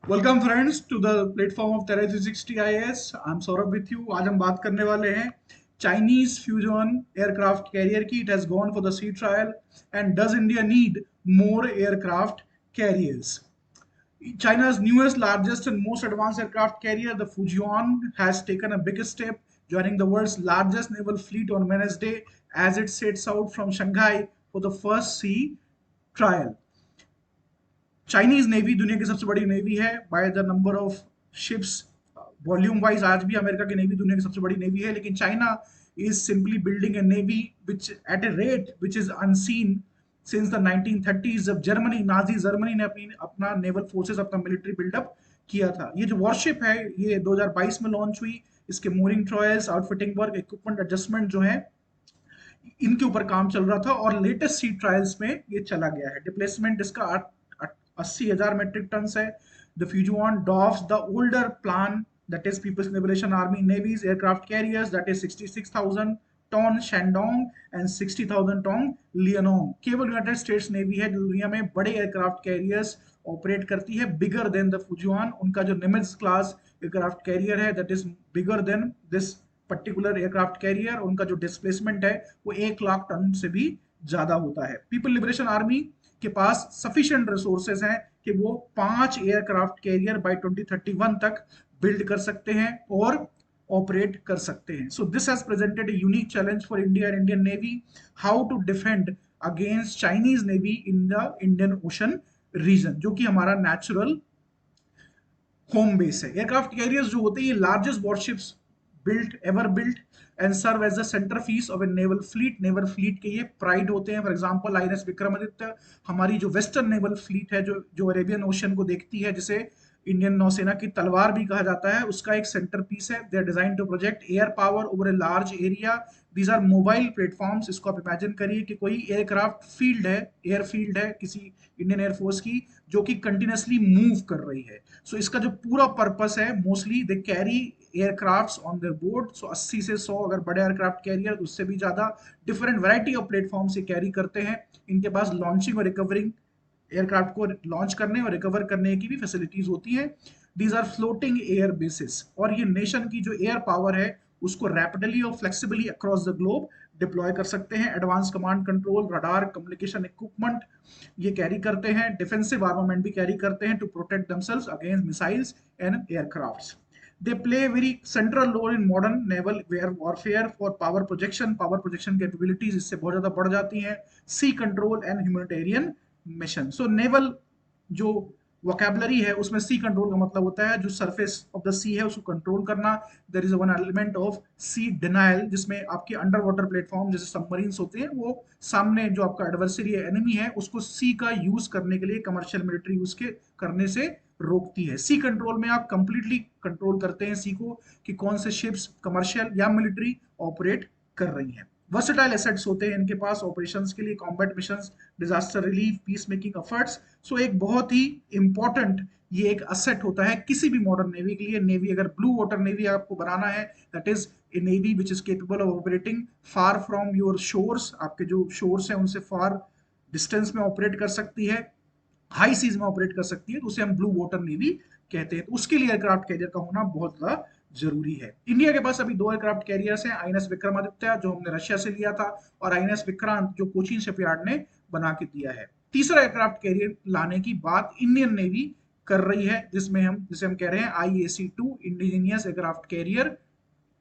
Welcome friends to the platform of Terra 360 IAS। I am Saurabh with you. आज हम बात करने वाले हैं चाइनीज फ्यूजन एयरक्राफ्ट कैरियर की। It has gone for the sea trial and does India need more aircraft carriers? China's newest, largest, and most advanced aircraft carrier, the Fujian, has taken a big step, joining the world's largest naval fleet on Wednesday as it sets out from Shanghai for the first sea trial. Chinese navy दुनिया की सबसे बड़ी navy है by the number of ships. Volume wise आज भी America की navy दुनिया की सबसे बड़ी नेवी है, लेकिन China is simply building a navy which at a rate which is unseen since the 1930s, जब जर्मनी, नाजी जर्मनी ने अपना नेवल फोर्सेस, अपना मिलिट्री बिल्डअप किया था। ये जो वॉरशिप है ये 2022 में लॉन्च हुई। इसके mooring trials, outfitting work, equipment adjustment जो है, इनके ऊपर काम चल रहा था और लेटेस्ट सी ट्रायल्स में ये चला गया है। डिप्लेसमेंट इसका 80,000 मेट्रिक टन है। The Fujian dwarfs the older plan, that is People's Liberation Army Navy's aircraft carriers, that is 66,000 ton Shandong and 60,000 ton Liaoning. केवल यूनाइटेड स्टेट्स नेवी है जो दुनिया में बड़े एयरक्राफ्ट कैरियर्स ऑपरेट करती है, बिगर देन द फुजियान। उनका जो निमिट्ज क्लास एयरक्राफ्ट कैरियर है that is bigger than this particular aircraft carrier. उनका जो डिस्प्लेसमेंट है वो 1 लाख टन से भी ज्यादा होता है। पीपल लिबरेशन आर्मी के पास सफिशिएंट रिसोर्सेज हैं कि वो 5 एयरक्राफ्ट कैरियर बाय 2031 तक बिल्ड कर सकते हैं और ऑपरेट कर सकते हैं। So this has presented a unique challenge for India and Indian navy, how to defend against Chinese navy in the Indian ocean region, जो कि हमारा नेचुरल होम बेस है। एयरक्राफ्ट कैरियर्स जो होते हैं ये largest warships built ever built and serve as the centre piece of a naval fleet. Naval fleet के ये प्राइड होते हैं। फॉर एग्जांपल आईएनएस विक्रमादित्य, हमारी जो वेस्टर्न नेवल फ्लीट है, जो अरेबियन ओशन को देखती है, जिसे इंडियन नौसेना की तलवार भी कहा जाता है, उसका एक सेंटर पीस है। They are designed to project air power over a large area. These are mobile platforms. इसको आप इमेजिन करिए कि कोई एयरक्राफ्ट फील्ड है, एयरफील्ड है किसी इंडियन एयरफोर्स की, जो कि कंटिन्यूसली मूव कर रही है। सो इसका जो पूरा पर्पस है, mostly they carry aircrafts on their board. So 80 से 100 अगर बड़े एयरक्राफ्ट कैरियर, तो उससे भी ज्यादा डिफरेंट वैरायटी ऑफ प्लेटफॉर्म से कैरी करते हैं। इनके पास लॉन्चिंग और रिकवरिंग, एयरक्राफ्ट को लॉन्च करने और रिकवर करने की भी फैसिलिटीज होती हैं। These are floating air bases, और ये नेशन की जो एयर पावर है उसको रैपिडली और flexibly across the globe deploy कर सकते हैं। Advance command control, radar, communication equipment ये कैरी करते हैं। डिफेंसिव आर्मामेंट भी कैरी करते हैं to protect themselves against missiles and aircrafts. They play a very central role in modern naval warfare for power projection. Power projection capabilities इससे बहुत ज्यादा बढ़ जाती हैं। Sea control and humanitarian mission. So naval जो vocabulary है उसमें C control का मतलब होता है जो सरफेस ऑफ द सी है उसको कंट्रोल करना। There is one element of sea denial, जिसमें आपके अंडर वाटर प्लेटफॉर्म जैसे सबमरीन्स होते हैं, वो सामने जो आपका एडवर्सरी है, एनिमी है, उसको सी का यूज करने के लिए, कमर्शियल मिलिट्री यूज के करने से रोकती है। सी कंट्रोल में आप कंप्लीटली कंट्रोल करते हैं सी को कि कौन से शिप्स कमर्शियल या मिलिट्री ऑपरेट कर रही हैं। वर्सेटाइल एसेट्स होते हैं इनके पास ऑपरेशंस के लिए, combat missions, disaster relief, peace making efforts. So एक बहुत ही इंपॉर्टेंट ये एक असेट होता है किसी भी मॉडर्न नेवी के लिए। नेवी अगर ब्लू वाटर नेवी आपको बनाना है, that is a navy which is capable of operating far from your shores, आपके जो शोर्स हैं उनसे फार डिस्टेंस में ऑपरेट कर सकती है, हाई सीज में ऑपरेट कर सकती है, तो उसे हम ब्लू वाटर नेवी कहते हैं। तो उसके लिए एयरक्राफ्ट कैरियर का होना बहुत ज्यादा जरूरी है। इंडिया के पास अभी 2 एयरक्राफ्ट कैरियर्स हैं, आईएनएस विक्रमादित्य जो हमने रशिया से लिया था, और आईएनएस विक्रांत जो कोचीन शिपयार्ड ने बना के दिया है। तीसरा एयरक्राफ्ट कैरियर लाने की बात इंडियन नेवी कर रही है, जिसे हम कह रहे हैं IAC-2, indigenous aircraft carrier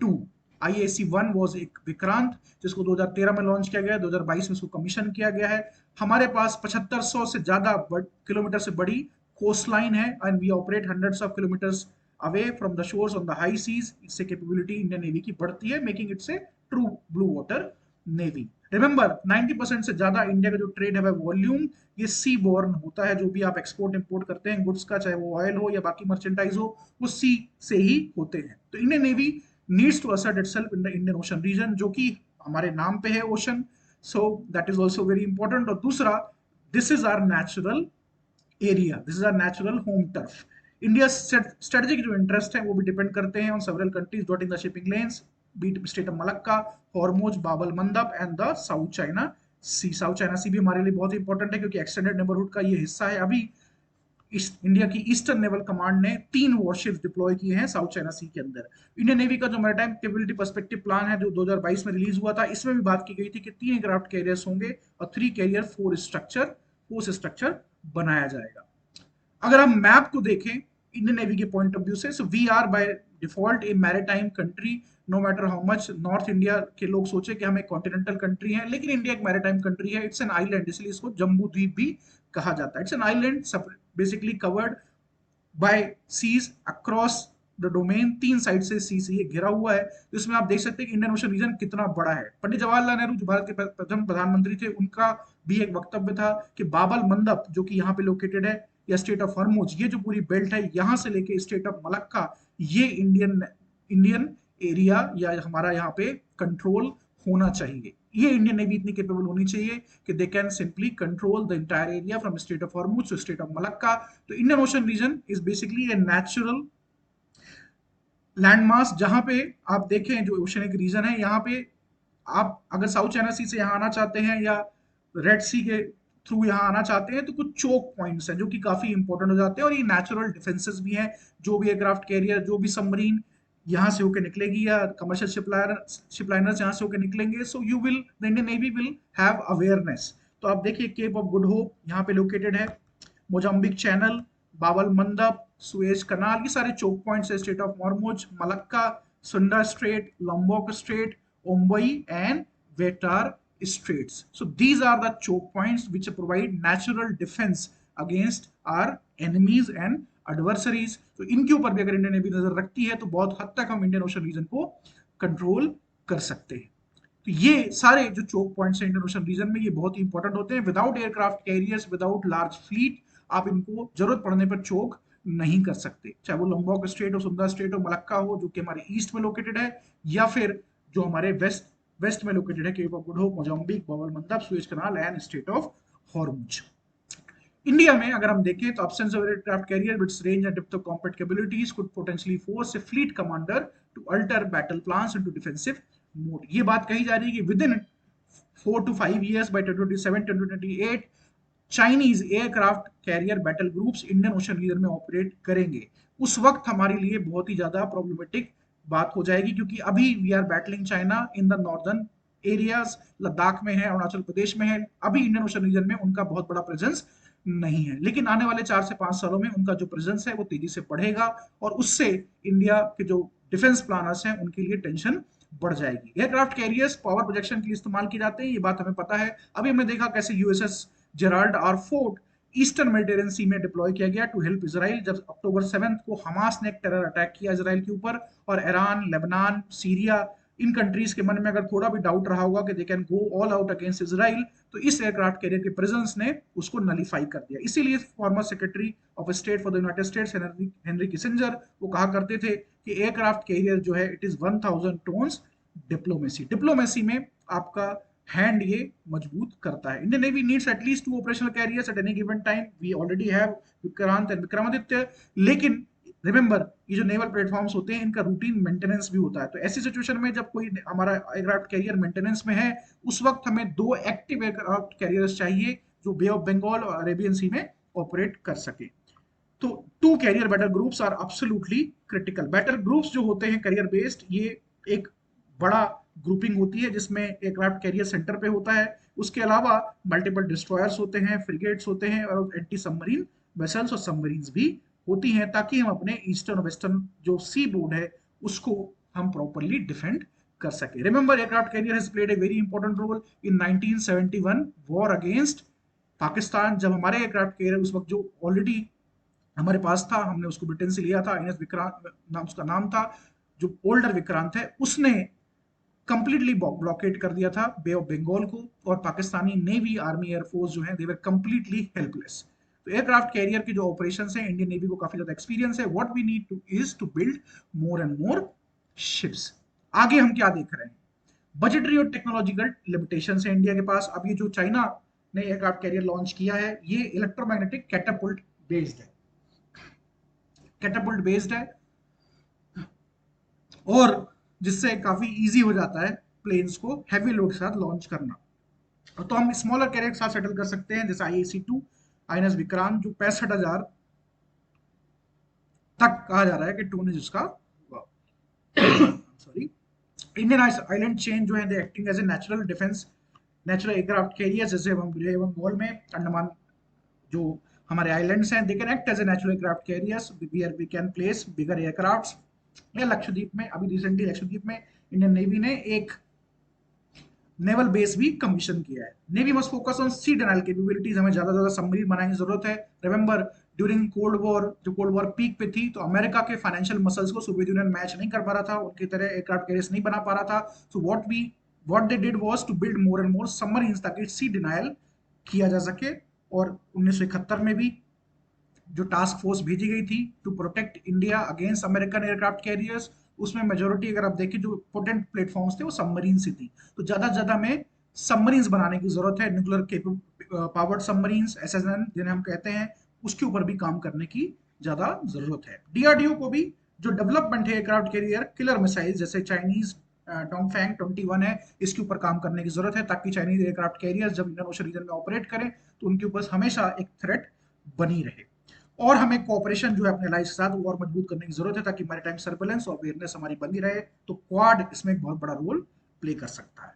2। IAC-1 was एक विक्रांत जिसको 2013 में लॉन्च किया गया, 2022 में उसको कमीशन किया गया है। हमारे पास 7500 से ज्यादा किलोमीटर से बड़ी कोस्ट लाइन है and we operate hundreds of kilometres away from the shores on the high seas. इससे कैपेबिलिटी इंडियन नेवी की बढ़ती है, making its a true blue water navy. Remember 90% से ज्यादा इंडिया का जो ट्रेड है वॉल्यूम ये सी बोर्न होता है। जो भी आप एक्सपोर्ट इंपोर्ट करते हैं गुड्स का, चाहे वो ऑयल हो या बाकी मर्चेंटाइज हो, वो सी से ही होते हैं। तो Indian navy needs to assert itself in the Indian ocean region, जो कि हमारे नाम पे है ocean. So that is also very important. और दूसरा, this is our natural area, this is our natural home turf. India strategic जो interest है वो भी डिपेंड करते हैं on several countries dotting the shipping lanes, be it strait of Malacca, Hormuz, Bab el Mandeb and the South China C. South China सी भी हमारे लिए बहुत इंपॉर्टेंट है क्योंकि एक्सटेंडेड नेबरहुड का ये हिस्सा है। अभी इंडिया की ईस्टर्न नेवल कमांड ने 3 वॉरशिप्स डिप्लॉय किए हैं साउथ चाइना सी के अंदर। इंडियन नेवी का जो मैरीटाइम कैपेबिलिटी पर्सपेक्टिव प्लान है जो 2022 में रिलीज हुआ था, इसमें भी बात की गई थी कि 3 एयरक्राफ्ट कैरियर्स होंगे और 3 कैरियर फोर्स स्ट्रक्चर बनाया जाएगा। अगर हम मैप को देखें इंडियन नेवी के पॉइंट ऑफ व्यू से, so we are by default a maritime country. No matter how much North India के लोग सोचे कि हम एक कॉन्टिनेंटल कंट्री है, लेकिन इंडिया एक मैरीटाइम कंट्री है। इट्स एन आइलैंड, इसलिए इसको जम्बू द्वीप भी कहा जाता है। It's an island basically covered by seas across the domain. 3 side से सी से ये घिरा हुआ है। तो इसमें आप देख सकते हैं कि इंडियन ओशन रीजन कितना बड़ा है। पंडित जवाहरलाल नेहरू जो भारत के प्रथम प्रधानमंत्री थे, उनका भी एक वक्तव्य था कि बाबल मंदब जो कि यहाँ पे लोकेटेड है, या स्टेट ऑफ हॉर्मुज, ये जो पूरी बेल्ट है यहाँ से लेके स्टेट ऑफ मलक्का, ये इंडियन इंडियन एरिया या हमारा यहाँ पे कंट्रोल होना चाहिए। ये इंडियन नेवी इतनी कैपेबल होनी चाहिए कि they can simply control the entire area from strait of Hormuz to strait of Malacca. तो Indian ocean region is basically a natural landmass, जहां पे आप देखें जो ओशनिक रीजन है, यहाँ पे आप अगर साउथ चाइना सी से यहाँ आना चाहते हैं या रेड सी के थ्रू यहाँ आना चाहते हैं, तो कुछ चोक पॉइंट्स हैं जो कि काफी इंपॉर्टेंट हो जाते हैं, और ये नेचुरल डिफेंसेस भी हैं। जो भी एयरक्राफ्ट कैरियर, जो भी सबमरीन यहाँ से होकर निकलेगी या कमर्शियल शिपलाइनर्स यहाँ से होकर निकलेंगे, so you will the Indian navy will have awareness. तो आप देखिए केप ऑफ गुड होप यहाँ पे लोकेटेड है, मोजाम्बिक चैनल, बाबल मंदब, सुएज कनाल, ये सारे चोक पॉइंट्स है। Strait of Hormuz, Malacca, Sunda strait, Lombok strait, Ombai and Wetar straits. So these are the choke points which provide natural defense against our enemies and adversaries. तो इनके ऊपर भी अगर Indian navy नजर रखती है तो बहुत हद तक हम इंडियन ओशन रीजन को कंट्रोल कर सकते हैं। तो ये सारे जो चोक पॉइंट्स हैं इंडियन ओशन रीजन में, ये बहुत ही इंपॉर्टेंट होते हैं। Without aircraft carriers, without large fleet, आप इनको जरूरत पड़ने पर चोक नहीं कर सकते, चाहे वो लॉम्बोक स्ट्रेट हो, सुंदर स्ट्रेट हो, मलक्का हो जो कि हमारे ईस्ट में लोकेटेड है, या फिर जो हमारे वेस्ट में लोकेटेड है, Cape of Good Hope, Mozambique, Bab el Mandeb, Suez canal and strait of Hormuz. India में अगर हम देखें तो absence of aircraft carrier with its range and depth of combat capabilities could potentially force a fleet commander to alter battle plans into defensive mode. ये बात कही जा रही है कि within 4 to 5 years by 2027 2028 Chinese aircraft carrier battle groups Indian ocean region में operate करेंगे। उस वक्त हमारे लिए बहुत ही ज्यादा प्रॉब्लमेटिक बात हो जाएगी, क्योंकि अभी we are battling China in the northern areas, Ladakh में है, अरुणाचल प्रदेश में है। अभी इंडियन ओशन रीजन में उनका बहुत बड़ा प्रेजेंस नहीं है, लेकिन आने वाले 4 से 5 सालों में उनका जो प्रेजेंस है वो तेजी से बढ़ेगा, और उससे इंडिया के जो डिफेंस प्लानर्स हैं उनके लिए टेंशन बढ़ जाएगी। एयरक्राफ्ट कैरियर्स पावर प्रोजेक्शन के लिए इस्तेमाल किए जाते हैं, ये बात हमें पता है। अभी हमने देखा कैसे USS Gerald R Ford eastern Mediterranean sea में डिप्लॉय किया गया टू हेल्प इसराइल, जब अक्टूबर 7 को हमास ने एक टेरर अटैक किया इसराइल के ऊपर, और ईरान, लेबनान, सीरिया, इन कंट्रीज के मन में अगर थोड़ा भी डाउट रहा होगा कि they can go all out against Israel, तो इस एयरक्राफ्ट कैरियर के प्रेजेंस ने उसको नलीफाई कर दिया। इसीलिए former secretary of state for the United States Henry Kissinger वो कहा करते थे कि एयरक्राफ्ट कैरियर जो है it is 1000 tons diplomacy. Diplomacy में आपका हैंड ये मजबूत करता है। Indian navy needs at least 2 operational carriers at any given time. We already have Vikrant and Vikramaditya, लेकिन रिमेंबर ये जो नेवल प्लेटफॉर्म्स होते हैं इनका रूटीन मेंटेनेंस भी होता है। तो ऐसी सिचुएशन में जब कोई हमारा एयरक्राफ्ट कैरियर मेंटेनेंस में है, उस वक्त हमें 2 एक्टिव एयरक्राफ्ट कैरियर्स चाहिए जो बे ऑफ बंगाल और अरेबियन सी में ऑपरेट कर सके। तो 2 carrier battle groups are absolutely critical. Battle groups जो होते हैं कैरियर बेस्ड, ये एक बड़ा ग्रुपिंग होती है जिसमें एयरक्राफ्ट कैरियर सेंटर पे होता है। उसके अलावा मल्टीपल डिस्ट्रॉयर्स होते हैं, फ्रिगेट्स होते हैं, और एंटी सबमरीन वेसल्स और सबमरीन्स भी होती हैं, ताकि हम अपने ईस्टर्न और वेस्टर्न जो सी बोर्ड है उसको हम प्रॉपरली डिफेंड कर सके। Remember aircraft carrier has played a very important role in 1971 war against Pakistan. जब हमारे एयरक्राफ्ट कैरियर उस वक्त जो ऑलरेडी हमारे पास था, हमने उसको ब्रिटेन से लिया था, INS विक्रांत नाम उसका नाम था, जो ओल्डर विक्रांत है, उसने कंप्लीटली ब्लॉकेट कर दिया था बे ऑफ बंगाल को, और पाकिस्तानी नेवी, आर्मी, एयरफोर्स जो है दे वर कंप्लीटली हेल्पलेस। तो एयरक्राफ्ट कैरियर के जो ऑपरेशंस हैं, इंडियन नेवी को काफी ज्यादा एक्सपीरियंस है। What we need to is to build more and more ships. आगे हम क्या देख रहे हैं, बजटरी और टेक्नोलॉजिकल लिमिटेशंस है इंडिया के पास। अब ये जो चाइना ने एयरक्राफ्ट कैरियर लॉन्च किया है, ये इलेक्ट्रोमैग्नेटिक कैटापुल्ट बेस्ड है, कैटापुल्ट बेस्ड है, और जिससे काफी इजी हो जाता है प्लेन्स को हैवी लोड के साथ लॉन्च करना। तो हम स्मॉलर कैरियर के साथ सेटल कर सकते हैं, जैसे IAC-2 INS विक्रांत जो 65,000 तक कहा जा रहा है कि टोनेज उसका सॉरी। इंडियन आइलैंड चेन जो है they acting as a natural defence, natural aircraft carriers, जैसे हम बंगाल में अंडमान जो हमारे आइलैंड्स हैं, they can act as a natural aircraft carriers where we can place bigger aircraft. या लक्षद्वीप में अभी रिसेंटली लक्षद्वीप में इंडियन नेवी ने एक नेवल बेस भी कमीशन किया है। Navy must focus on sea denial capabilities, हमें ज्यादा ज्यादा सबमरीन बनाने की जरूरत है। रिमेंबर ड्यूरिंग कोल्ड वॉर, जो कोल्ड वॉर पीक पे थी, तो अमेरिका के फाइनेंशियल मसल्स को सोवियत यूनियन मैच नहीं कर पा रहा था, उनकी तरह एयरक्राफ्ट कैरियर्स नहीं बना पा रहा था। So what they did was to build more and more submarines ताकि सी डिनाइल किया जा सके। और 1971 में भी जो टास्क फोर्स भेजी गई थी to protect India against American aircraft carriers, उसमें मेजोरिटी अगर आप देखें जो पोटेंट प्लेटफॉर्म्स थे वो सबमरीन से थी। तो ज्यादा से ज्यादा में सबमरीन्स बनाने की जरूरत है, न्यूक्लियर पावर्ड सबमरीन्स एसएसएन जिन्हें हम कहते हैं, उसके ऊपर भी काम करने की ज्यादा जरूरत है। डीआरडीओ को भी जो डेवलपमेंट है एयरक्राफ्ट कैरियर किलर मिसाइल जैसे चाइनीज डोंगफैंग 21 है, इसके ऊपर काम करने की जरूरत है ताकि चाइनीज एयरक्राफ्ट कैरियर जब इंडियन ओशन रीजन में ऑपरेट करें तो उनके ऊपर हमेशा एक थ्रेट बनी रहे। और हमें कोऑपरेशन जो है अपने लाइफ के साथ वो और मजबूत करने की जरूरत है ताकि मैरीटाइम सर्वेलेंस और अवेयरनेस हमारी बनी रहे। तो क्वाड इसमें एक बहुत बड़ा रोल प्ले कर सकता है।